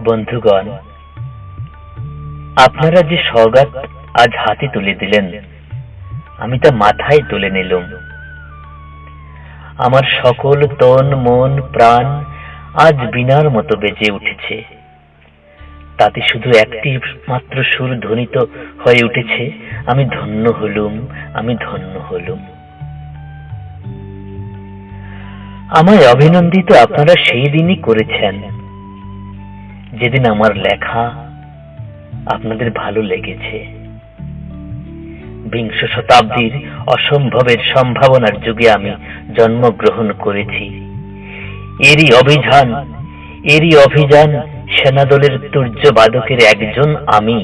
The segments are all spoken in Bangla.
বন্ধুগণ, আপনারা যে সওগাত আজ হাতে তুলে দিলেন, আমি তা মাথায় তুলে নিলুম। আমার সকল তন মন প্রাণ আজ বীণার মতো বেজে উঠেছে। তাতে শুধু একটি মাত্র সুর ধ্বনিত হয়ে উঠেছে, আমি ধন্য হলুম, আমি ধন্য হলুম। আমায় অভিনন্দিত আপনারা সেই দিনই করেছেন যেদিন আমার লেখা আপনাদের ভালো লেগেছে। বিংশ শতাব্দীর অসম্ভবের সম্ভাবনার যুগে আমি জন্মগ্রহণ করেছি। এরই অভিযান সেনাদলের তুর্যবাদকের একজন আমি।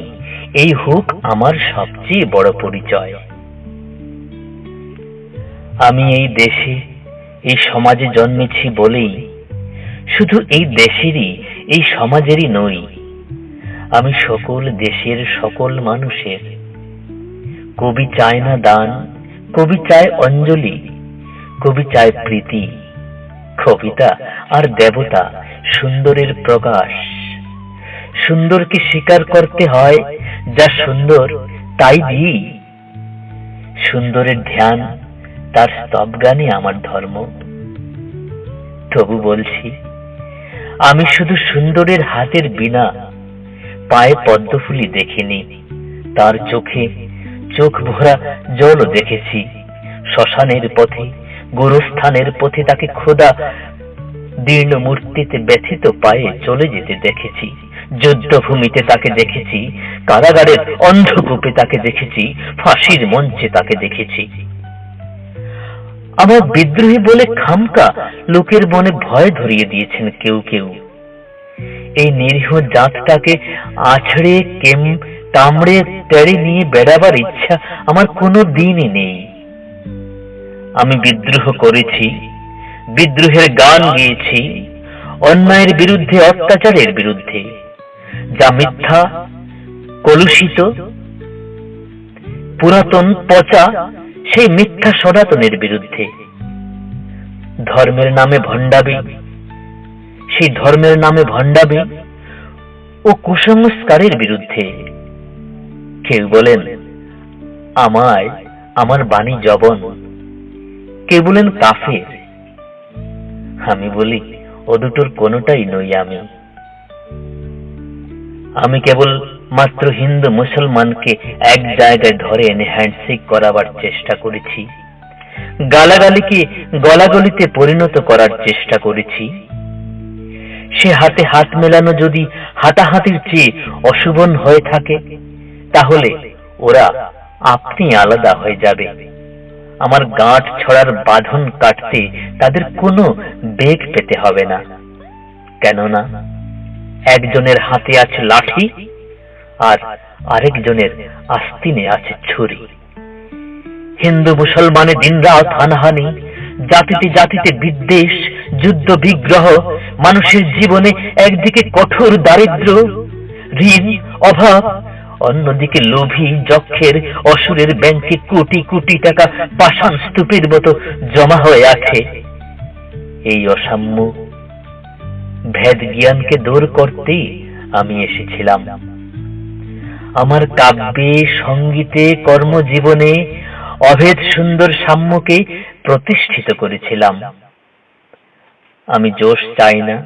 এই হুক আমার সবচেয়ে বড় পরিচয়। আমি এই দেশে, এই সমাজে জন্মেছি বলেই শুধু এই দেশেরই, এই সমাজেরই নই, আমি সকল দেশের সকল মানুষের। কবি চায় না দান, কবি চায় অঞ্জলি, কবি চায় প্রীতি। কবিতা আর দেবতা সুন্দরের প্রকাশ। সুন্দরকে স্বীকার করতে হয়, যা সুন্দর তাই দিই। সুন্দরের ধ্যান, তার স্তবগানে আমার ধর্ম। তবু বলছি, আমি শুধু সুন্দরের হাতের বীণা, পায়ে পদ্মফুলি দেখিনি, তার চোখে চোখ ভরা জলও দেখেছি। শ্মশানের পথে, গোরস্থানের পথে তাকে খোদা দীর্ণ মূর্তিতে ব্যথিত পায়ে চলে যেতে দেখেছি। যুদ্ধভূমিতে তাকে দেখেছি, কারাগারের অন্ধকূপে তাকে দেখেছি, ফাঁসির মঞ্চে তাকে দেখেছি। আমার বিদ্রোহী বলে খামকা লোকের মনে ভয় ধরিয়ে দিয়েছেন কেউ কেউ। এই নিরীহ জাতটাকে আছড়ে কামড়ে তেড়ে নিয়ে বেড়াবার ইচ্ছা আমার কোনো দিনই নেই। আমি বিদ্রোহ করেছি, বিদ্রোহের গান গেয়েছি, অন্যায়ের বিরুদ্ধে, অত্যাচারের বিরুদ্ধে, যা মিথ্যা, কলুষিত, পুরাতন, পচা, সেই মিথ্যা সনাতনের বিরুদ্ধে। ধর্মের নামে ভণ্ডামি, সেই ধর্মের নামে ভণ্ডামি ও কুসংস্কারের বিরুদ্ধে। কেউ বলেন আমায়, আমার বাণী জবন, কেউ বলেন কাফের। আমি বলি, ও দুটোর কোনোটাই নই আমি। আমি কেবল মাত্র হিন্দু মুসলমানকে এক জায়গায় ধরে এনে হ্যান্ডশেক করাবার চেষ্টা করেছি, গালাগালিকে গলাগলিতে পরিণত করার চেষ্টা করেছি। সে হাতে হাত মেলানো যদি হাতাহাতির চেয়ে অশুভন হয়ে থাকে, তাহলে ওরা আপনি আলাদা হয়ে যাবে। আমার গাঁট ছড়ার বাঁধন কাটতে তাদের কোনো বেগ পেতে হবে না। কেননা একজনের হাতে আছে লাঠি, আর আরেকজনের আস্তিনে আছে ছুরি। হিন্দু মুসলমানে দিনরাত হানাহানি, জাতিতে জাতিতে বিদ্বেষ, যুদ্ধ বিগ্রহ, মানুষের জীবনে একদিকে কঠোর দারিদ্র্য, ঋণ, অভাব, অন্যদিকে লোভী যক্ষের অসুরের ব্যাংকে কোটি কোটি টাকা পাষাণ স্তূপের মতো জমা হয়ে আছে। এই অসাম্য ভেদ জ্ঞানকে দূর করতেই আমি এসেছিলাম। আমার কাব্যে, সঙ্গীতে, কর্মজীবনে অভেদ সুন্দর সাম্যকে প্রতিষ্ঠিত করেছিলাম। আমি যশ চাই না,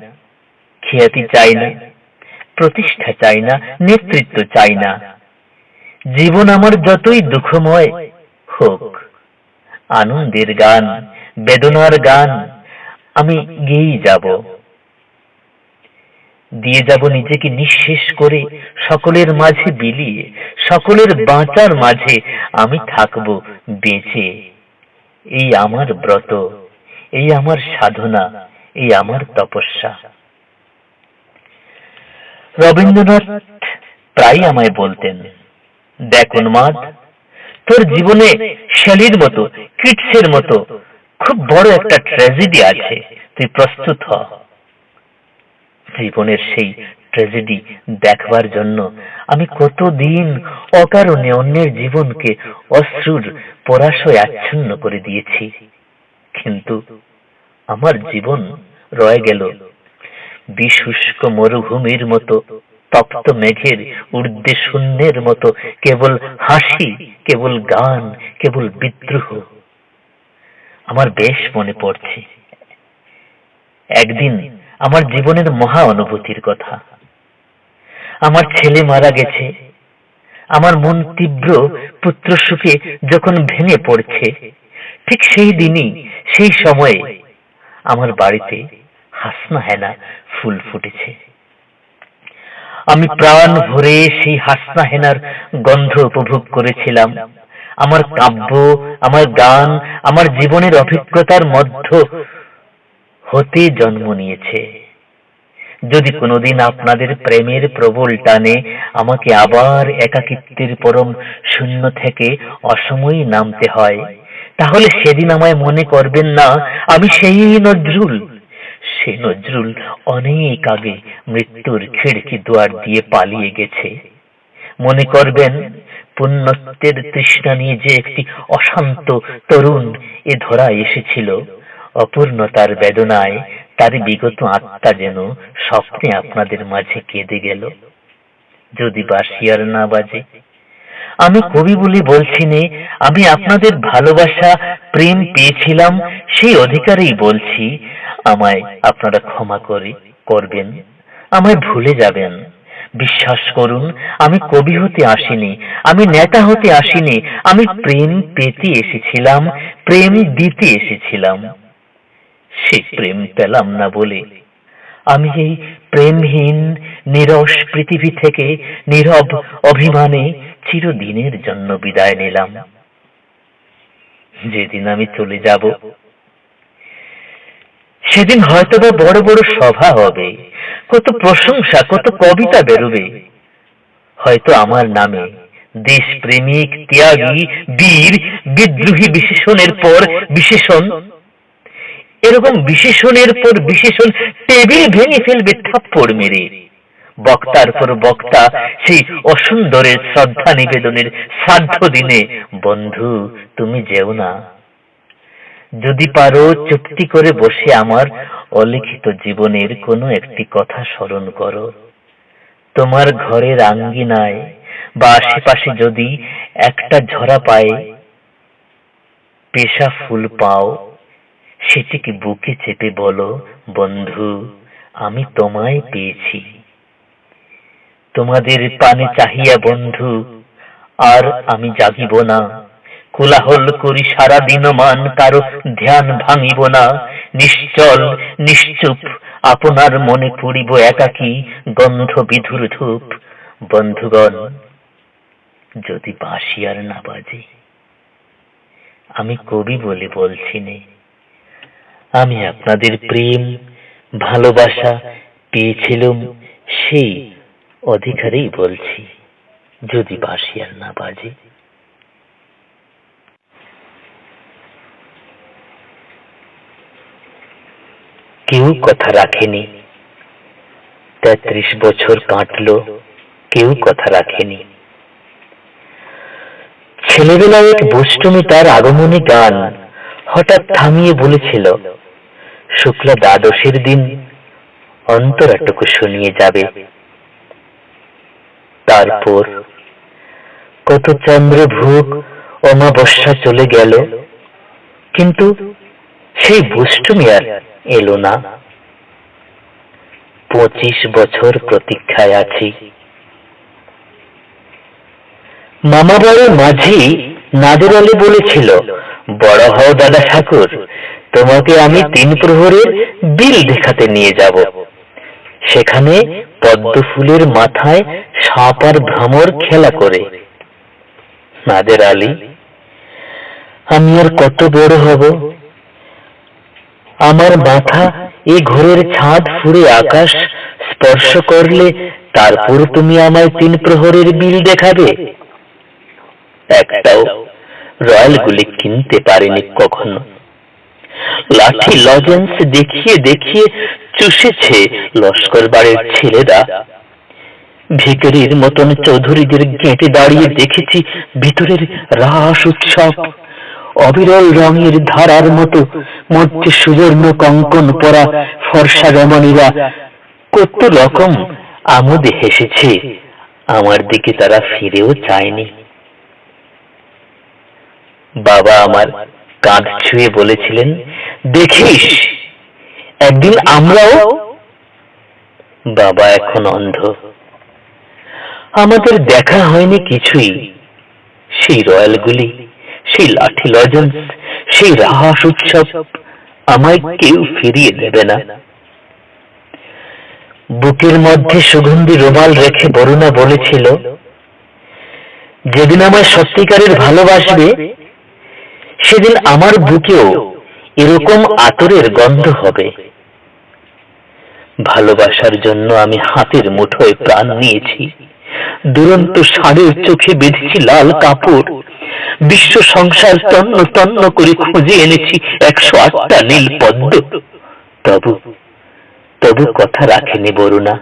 খ্যাতি চাই না, প্রতিষ্ঠা চাই না, নেতৃত্ব চাই না। জীবন আমার যতই দুঃখময় হোক, আনন্দের গান, বেদনার গান আমি গেয়েই যাব। দিয়ে যাব নিজেকে নিঃশেষ করে, সকলের মাঝে বিলিয়ে, সকলের বাঁচার মাঝে আমি থাকব বেঁচে। এই আমার ব্রত, এই আমার সাধনা, এই আমার তপস্যা। রবীন্দ্রনাথ প্রায় আমায় বলতেন, দেখ উন্মাদ, তোর জীবনে শেলির মতো, কিটসের মতো খুব বড় একটা ট্র্যাজেডি আছে, তুই প্রস্তুত হ। জীবনের সেই ট্র্যাজেডি দেখবার জন্য আমি কতদিন অকারণে অন্যের জীবনকে অশ্রুর পরাশয় আচ্ছন্ন করে দিয়েছি। কিন্তু আমার জীবন রয়ে গেল বিশুষ্ক মরুভূমির মতো, তপ্ত মেঘের ঊর্ধ্বে শূন্যের মতো, কেবল হাসি, কেবল গান, কেবল বিদ্রোহ। আমার বেশ মনে পড়ছে একদিন আমার জীবনের মহা অনুভূতির কথা। আমার ছেলে মারা গেছে। আমার মন তীব্র পুত্রশোকে যখন ভেঙে পড়ছে, ঠিক সেই দিনই, সেই সময়ে আমার বাড়িতে হাসনা হেনা ফুল ফুটেছে। আমি প্রাণ ভরে সেই হাসনা হেনার গন্ধ উপভোগ করেছিলাম। আমার কাব্য, আমার গান, আমার জীবনের অভিজ্ঞতার মধ্য হতে জন্ম নিয়েছে। যদি কোনোদিন আপনাদের প্রেমের প্রবল টানে আমাকে আবার একাকিত্বের পরম শূন্য থেকে অসময়ে নামতে হয়, তাহলে সেদিন আমায় মনে করবেন না আমি সেই নজরুল। সে নজরুল অনেক আগে মৃত্যুর খিড়কি দুয়ার দিয়ে পালিয়ে গেছে। মনে করবেন পুণ্যত্বের তৃষ্ণা নিয়ে যে একটি অশান্ত তরুণ এ ধরায় এসেছিল, অপূর্ণতার বেদনায় তার বিগত আত্মা যেন স্বপ্নে আপনাদের মাঝে কেঁদে গেল। যদি বাঁশি আর না বাজে। আমি কবি বলে বলছি নে, আমি আপনাদের ভালোবাসা প্রেম পেয়েছিলাম, সেই অধিকারেই বলছি। আমায় আপনারা ক্ষমা করবেন, আমায় ভুলে যাবেন। বিশ্বাস করুন, আমি কবি হতে আসিনি, আমি নেতা হতে আসিনি। আমি প্রেম পেতে এসেছিলাম, প্রেম দিতে এসেছিলাম। সে প্রেম পেলাম না বলে আমি এই প্রেমহীন নিরস পৃথিবী থেকে নীরব অভিমানে চিরদিনের জন্য বিদায় নিলাম। যেদিন আমি চলে যাব, সেদিন হয়তোবা বড় বড় সভা হবে, কত প্রশংসা, কত কবিতা বেরোবে। হয়তো আমার নামে দেশপ্রেমিক, ত্যাগী, বীর, বিদ্রোহী বিশেষণের পর বিশেষণ, এরকম বিশেষণের পর বিশেষণ টেবিল ভেঙে ফেলবে থাপ্পড় মেরে। বক্তার পর বক্তা সেই অসুন্দরের শ্রদ্ধা নিবেদনের শ্রাদ্ধ দিনে, বন্ধু তুমি যেও না। যদি পারো চুপটি করে বসে আমার অলিখিত জীবনের কোনো একটি কথা স্মরণ করো। তোমার ঘরের আঙ্গিনায় বা আশেপাশে যদি একটা ঝরা পায়ে পেশা ফুল পাও, সেটিকে বুকে চেপে বলো, বন্ধু আমি তোমায় পেয়েছি। তোমাদের পানে চাহিয়া বন্ধু আর আমি জাগিব না। কোলাহল করি সারা দিনমান, কারো ধ্যান ভাঙিব না। নিশ্চল নিশ্চুপ আপনার মনে পড়িব একাকী, গন্ধ বিধুর ধূপ। বন্ধুগণ, যদি বাঁশি আর না বাজে। আমি কবি বলে বলছি নে, আমি আপনাদের প্রেম ভালোবাসা পেয়েছিলাম, সেই অধিকারেই বলছি। যদি বাঁশি আর না বাজে। কেউ কথা রাখেনি। 33 বছর কাটলো, কেউ কথা রাখেনি। ছেলেবেলায় এক বুষ্টমি তার আগমনী গান হঠাৎ থামিয়ে বলেছিল, শুক্লা দ্বাদশীর দিন অন্তরাটুকু শুনিয়ে যাবে। তারপর কত চন্দ্রভোগ অমাবস্যা চলে গেল, কিন্তু সেই বুষ্টমি আর এলো না। 25 বছর প্রতীক্ষায় আছি। মামা বাড়ির মাঝি নাদের আলী বলেছিল, বড় হও দাদা ঠাকুর, তোমাকে আমি 3 প্রহরের বিল দেখাতে নিয়ে যাব। সেখানে পদ্ম ফুলের মাথায় সাপ আর ভ্রমর খেলা করে। নাদের আলী, আমি আর কত বড় হব? আমার মাথা এই ঘরের ছাদ ফুঁড়ে আকাশ স্পর্শ করলে তারপর তুমি আমায় 3 প্রহরের বিল দেখাবে? একটাও রয়্যাল গুলি কিনতে পারিনি কখনো। লাঠি লজেন্স দেখিয়ে দেখিয়ে চুষেছে লস্কর বাড়ির ছেলেরা। ভিখারির মতন চৌধুরীদের গেঁটে দাঁড়িয়ে দেখেছি ভিতরের রাস উৎসব। অবিরল রঙের ধারার মতো মধ্যে সুবর্ণ কঙ্কন পরা ফর্সা রমণীরা কত রকম আমোদে হেসেছে, আমার দিকে তারা ফিরেও চায়নি। বাবা আমার কাঁধ ছুঁয়ে বলেছিলেন, দেখিস একদিন আমরাও। বাবা এখন অন্ধ, আমাদের দেখা হয়নি কিছুই। সেই রয়্যালগুলি, সেই লাঠি লজেন্স, সেই রাহাস উৎসব আমায় কেউ ফিরিয়ে দেবে না। বুকের মধ্যে সুগন্ধি রুমাল রেখে বরুণা বলেছিল, যেদিন আমায় সত্যিকারের ভালোবাসবে সেদিন আমার বুকেও এরকম আতরের গন্ধ হবে। ভালোবাসার জন্য আমি হাতের মুঠোয় প্রাণ নিয়েছি, দুরন্ত ষাঁড়ের চোখে বেঁধেছি লাল কাপড়, বিশ্ব সংসার তন্ন তন্ন করে খুঁজে এনেছি 108টা নীল পদ্ম। তবু কথা রাখেনি বরুণা।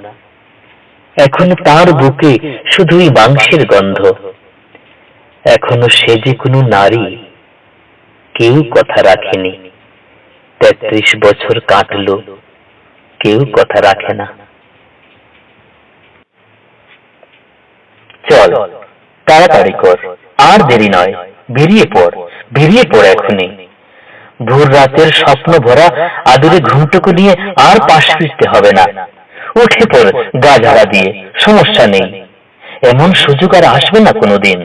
এখন তার বুকে শুধুই মাংসের গন্ধ। এখনো সে যে কোনো নারী, কেউ কথা রাখেনি। 33 বছর কাটলো, কেউ কথা রাখে না। চল তাড়াতাড়ি কর, আর দেরি নয়, বেরিয়ে পড় এখনই। ভোর রাতের স্বপ্ন ভরা আদুরে ঘুমটুকু নিয়ে আর পাশ ফিরতে হবে না। উঠে পড় গা ঝাড়া দিয়ে, সমস্যা নেই। এমন সুযোগ আর আসবে না কোনোদিন।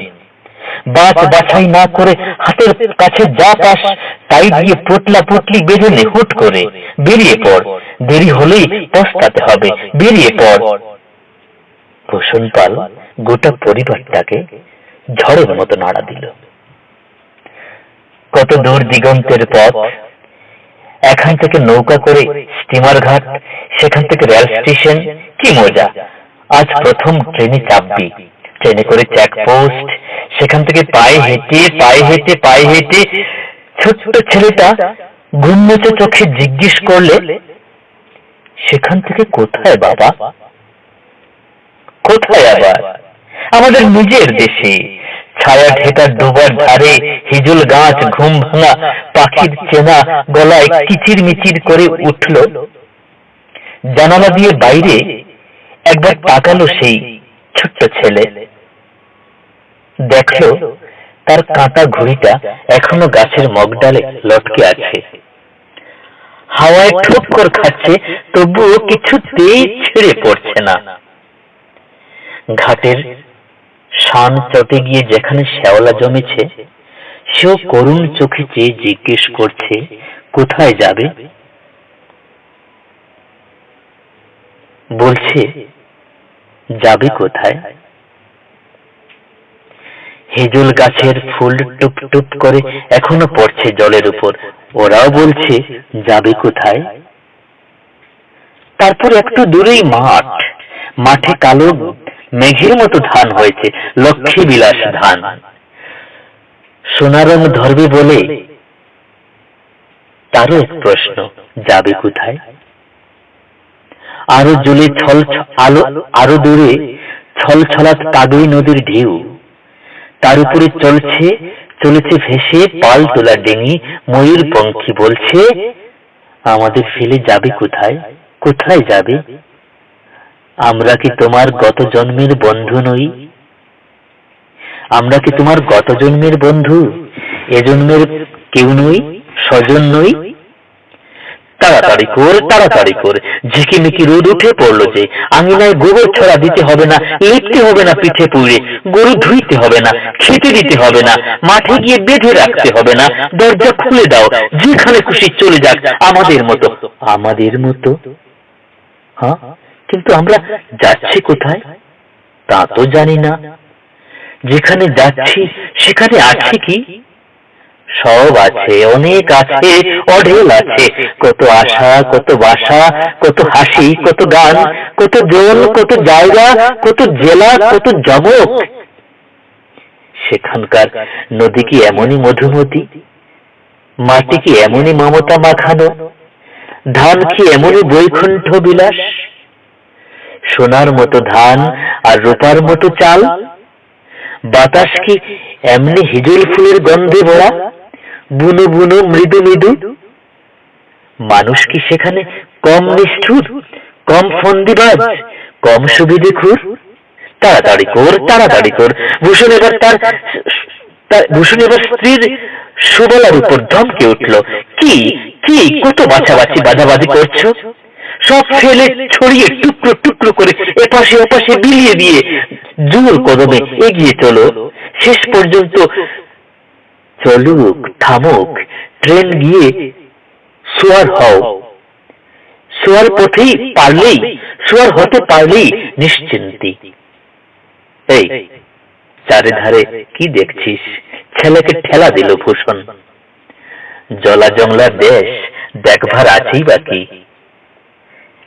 বাছ বাছাই না করে হাতের কাছে যা পাস তাই দিয়ে পোটলা পুটলি বেঁধে নে হুট করে। বেরিয়ে পড়, দেরি হলেই পস্তাতে হবে। বেরিয়ে পড়। ভূষণ পাল গোটা পরিবারটাকে ঝড়ের মতো নাড়া দিল। কত দূর দিগন্তের পথ, এখান থেকে নৌকা করে স্টিমার ঘাট, সেখান থেকে রেল স্টেশন। কি মজা! আজ প্রথম ট্রেনে চাপবি, ট্রেনে করে চেকপোস্ট, সেখান থেকে পায়ে হেঁটে ছোট্ট ছেলেটা ঘুমমুচে চোখে জিজ্ঞেস করলে, সেখান থেকে কোথায় বাবা? কোথায় আবার? আমাদের নিজের দেশে। ছায়া ঠেকা ডোবার ধারে হিজুল গাছ ঘুম ভাঙা পাখির চেনা গলায় কিচির মিচির করে উঠল। জানালা দিয়ে বাইরে একবার তাকালো সেই ছোট্ট ছেলে, দেখলো তার কাঁটা ঘড়িটা এখনো গাছের মগডালে লটকে আছে। হাওয়ায় ঠোক্কর খাচ্ছে, তবুও কিছুতেই ছেড়ে পড়ছে না। ঘাটের শান চটে গিয়ে যেখানে শ্যাওলা জমেছে, সেও করুণ চোখে চেয়ে জিজ্ঞেস করছে, কোথায় যাবে? বলছে, যাবে কোথায়? হেজুল গাছের ফুল টুপ টুপ করে এখনো পড়ছে জলের উপর। ওরাও বলছে, যাবে কোথায়? তারপর একটু দূরেই মাঠ, মাঠে কালো মেঘের মতো ধান হয়েছে, লক্ষ্মী বিলাস ধান। সোনা রং ধরবে বলে তারও এক প্রশ্ন, যাবে কোথায়? আরো জলে আরো দূরে ছলছলাত কাদুই নদীর ঢেউ, তার উপরে চলেছে ভেসে পাল তোলা ডিঙি। ময়ূর পঙ্খী বলছে, আমাদের ফেলে যাবে কোথায়? কোথায় যাবে? আমরা কি তোমার গত জন্মের বন্ধু নই? আমরা কি তোমার গত জন্মের বন্ধু? এ জন্মের কেউ নই, স্বজন নই? তাড়াতাড়ি কর। ঝিকিমিকি রোদ উঠে পড়লো যে। আঙিনায় গোবর ছড়া দিতে হবে না, লিখতে হবে না পিঠে পুড়ে, গরু ধুইতে হবে না, খেতে দিতে হবে না, মাঠে গিয়ে বেঁধে রাখতে হবে না। দরজা খুলে দাও, যেখানে খুশি চলে যাক, আমাদের মতো। আমাদের মতো? হ্যাঁ, কিন্তু আমরা যাচ্ছি কোথায় তা তো জানি না। যেখানে যাচ্ছি সেখানে আছে কি? সব আছে, অনেক আছে, অঢেল আছে। কত আশা, কত বাসা, কত হাসি, কত গান, কত জন, কত জায়গা, কত জেলা, কত জমক। সেখানকার নদী কি এমনই মধুমতি? মাটি কি এমনই মমতা মাখানো? ধান কি এমনই বৈকুণ্ঠ বিলাস? সোনার মতো ধান আর রূপার মতো চাল? বাতাস কি এমনি হিজুল ফুলের গন্ধে ভরা, বুনো বুনো মৃদু মৃদু? মানুষ কি সেখানে কম নিষ্ঠুর, কম ফন্দিবাজ, কম সুবিধেখোর, তাড়াতাড়ি কর। ভূষণ এবার স্ত্রীর সুবলার উপর ধমকে উঠল। কি কি কত বাছাবাছি করছো? সব ফেলে ছড়িয়ে টুকরো টুকরো করে এপাশে ওপাশে বিলিয়ে দিয়ে জোর কদমে এগিয়ে চলো। শেষ পর্যন্ত চলুক থামুক ট্রেন গিয়ে সোয়ার হও। সোয়ার হতে পারলেই নিশ্চিন্তি। এই চারিধারে কি দেখছিস? ছেলেকে ঠেলা দিল ভূষণ। জলা জংলার দেশ, দেখবার আছেই বাকি।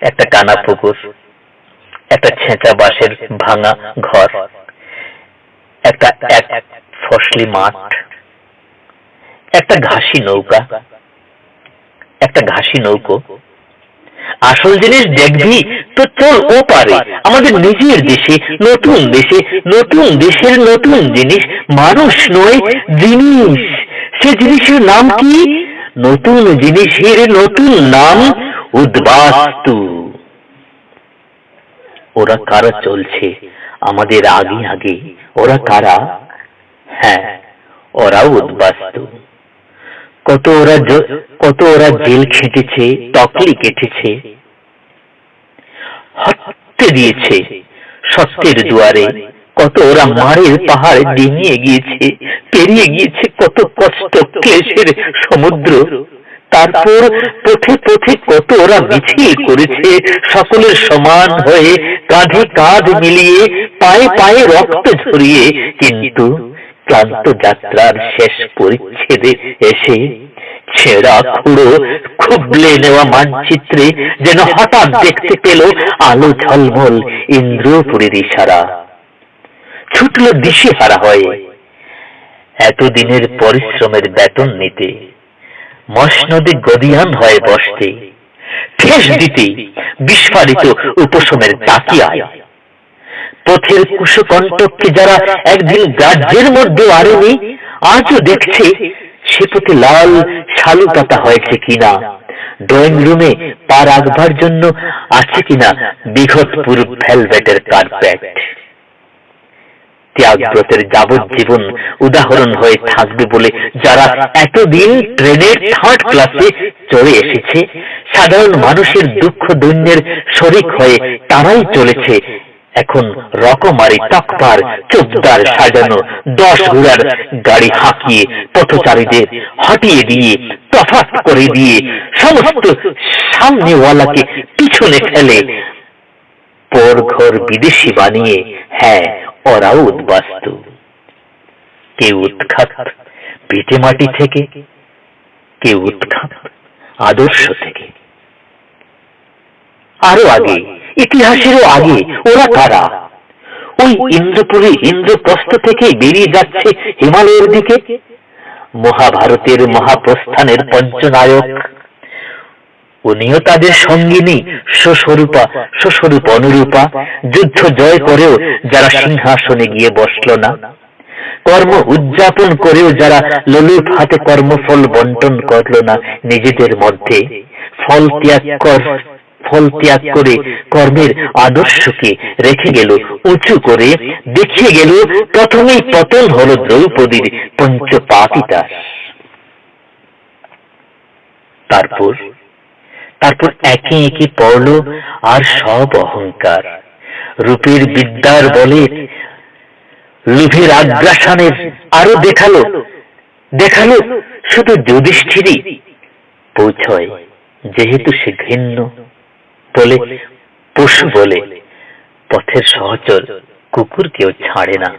একটা কানা পুকুর, একটা ছেঁচা বাঁশের ভাঙা ঘর, একটা এক ফসলি মাঠ, একটা ঘাসি নৌকো। আসল জিনিস দেখবি তো চল ও পারে, আমাদের নিজের দেশে, নতুন দেশের নতুন জিনিস, মানুষ নয় জিনিস। সে জিনিসের নাম কি? নতুন জিনিসের নতুন নাম উদ্বাস্তু। ওরা কারা চলছে আমাদের আগে? ওরা কারা? হ্যাঁ, ওরাও উদ্বাস্তু। কত ওরা জেল খেটেছে, তকলি কেটেছে, হত্যে দিয়েছে সত্যের দুয়ারে। কত ওরা মারের পাহাড় ডিঙিয়ে গিয়েছে, পেরিয়ে গিয়েছে কত কষ্ট ক্লেশের সমুদ্র। তারপর পথে কত ওরা মিছিল করেছে, সকলের সমান হয়ে, কাঁধে কাঁধ মিলিয়ে, পায়ে রক্ত ঝরিয়ে। কিন্তু ক্লান্ত যাত্রার শেষ পরিচ্ছেদে এসে ছেঁড়া খুঁড়ো খুবলে নেওয়া মানচিত্রে যেন হঠাৎ দেখতে পেল আলো ঝলমল ইন্দ্রপুরীর ইশারা। ছুটল দিশেহারা হয়ে এতদিনের পরিশ্রমের বেতন নিতে, মসনদে গদিয়ান হয়ে বসতে, ঠেস দিতে বিস্ফারিত উপশমের তাকিয়ায়। পথের কুশকণ্ঠককে যারা একদিন গ্রাহ্যের মধ্যে আরেনি, আজও দেখছে সে পথে লাল শালু পাতা হয়েছে কিনা, ড্রয়িং রুমে পা রাখবার জন্য আছে কিনা বিঘতপুর ভেলভেটের কার্পেট। ত্যাগব্রতের যাবজ্জীবন উদাহরণ হয়ে থাকবে বলে যারা এতদিন ট্রেনের থার্ড ক্লাসে চড়ে এসেছে, সাধারণ মানুষের দুঃখ দৈন্যের শরিক হয়ে তারাই চলেছে এখন রকমারি তকবার চোখদার সাজানো 10 ঘোড়ার গাড়ি হাঁকিয়ে পথচারীদের হটিয়ে দিয়ে, তফাৎ করে দিয়ে, সমস্ত সামনেওয়ালাকে পিছনে ফেলে পর ঘর বিদেশি বানিয়ে। হ্যাঁ, ওরাও উদ্বাস্তু। কেউ উৎখাত ভিটে মাটি থেকে, কেউ উৎখাত আদর্শ থেকে। আরো আগে, ইতিহাসেরও আগে ওরা কারা? ওই ইন্দ্রপুরী ইন্দ্রপ্রস্থ থেকে বেরিয়ে যাচ্ছে হিমালয়ের দিকে। মহাভারতের মহাপ্রস্থানের পঞ্চনায়ক, উনিও তাদের সঙ্গিনী স্বস্বরূপ অনুরূপা। যুদ্ধ জয় করেও যারা সিংহাসনে গিয়ে বসল না, কর্ম উদযাপন করেও যারা লোলুপ হাতে কর্মফল বন্টন করল না নিজেদের মধ্যে, ফল ত্যাগ করে কর্মের আদর্শকে রেখে গেল উঁচু করে, দেখিয়ে গেল প্রথমেই পতন হলো দ্রৌপদীর পঞ্চপাপিতা। তারপর একে একে পড়ল আর সব অহংকার, রূপের বিদ্যার বলে, লোভের আগ্রাসনের আরো দেখালো শুধু যুধিষ্ঠিরই পৌঁছয়, যেহেতু সে ঘৃণ্য বলে, পশু বলে, পথের সহচর কুকুর কেউ ছাড়ে না।